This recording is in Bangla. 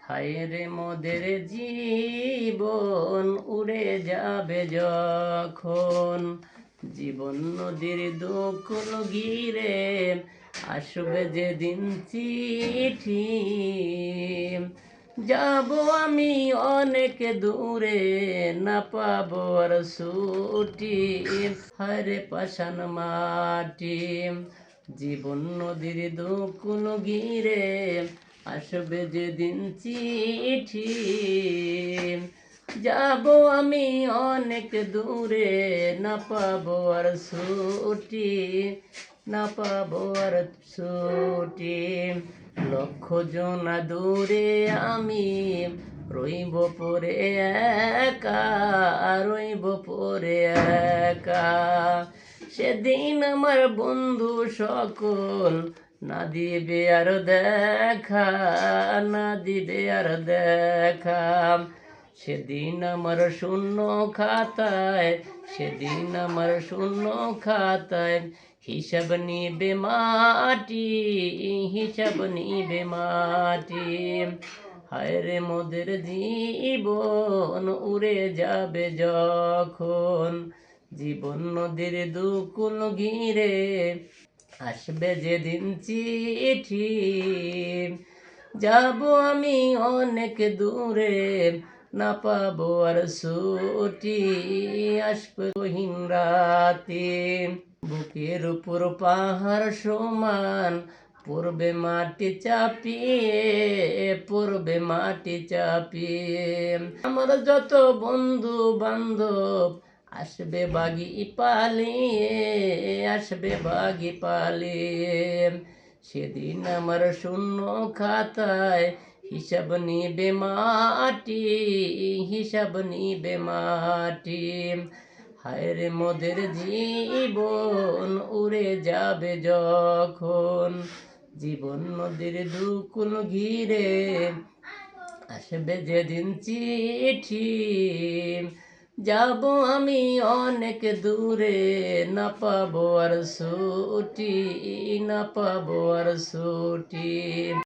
হায়রে মোদের জীবন উড়ে যাবে যখন, জীবন নদীর দুকুল ঘিরে আসবে যেদিন চিঠি। যাব আমি অনেক দূরে, না পাবো আর ছুটি। হায়রে পাষাণ মাটি, জীবন নদীর দুকুল ঘিরে আসবে যেদিন চিঠি। যাব আমি অনেক দূরে, না পাবো আর ছুটি, না পাবো আর ছুটি। লক্ষ জনা দূরে আমি রইব পরে একা, রইব পরে একা। সেদিন আমার বন্ধু সকল না দিবে আর দেখা, না দিবে আর দেখা। সেদিন আমার শূন্য খাতায়, সেদিন আমার শূন্য খাতায় হিসাব নিবে মাটি, হিসাব নিবে মাটি। হায়রে মোদের জীবন উড়ে যাবে যখন, জীবন নদীর দুকুল ঘিরে আসবে যেদিন চিঠি। যাব আমি অনেক দূরে, না পাবো আর ছুটি। আসবে গহীন রাতে, বুকের উপর পাহাড় সমান পড়বে মাটি চাপিয়ে, পড়বে মাটি চাপিয়ে। আমার যত বন্ধু বান্ধব আসবে বাগি পালিয়ে, আসবে বাগি পালিয়ে। সেদিন আমার শূন্য খাতায় হিসাব নিবে মাটি, হিসাব নিবে মাটি। হায়রে মোদের জীবন উড়ে যাবে যখন, জীবন নদীর দুকুল ঘিরে আসবে যেদিন চিঠি। যাব আমি অনেক দূরে, না পাবো আর ছুটি, না পাবো আর ছুটি।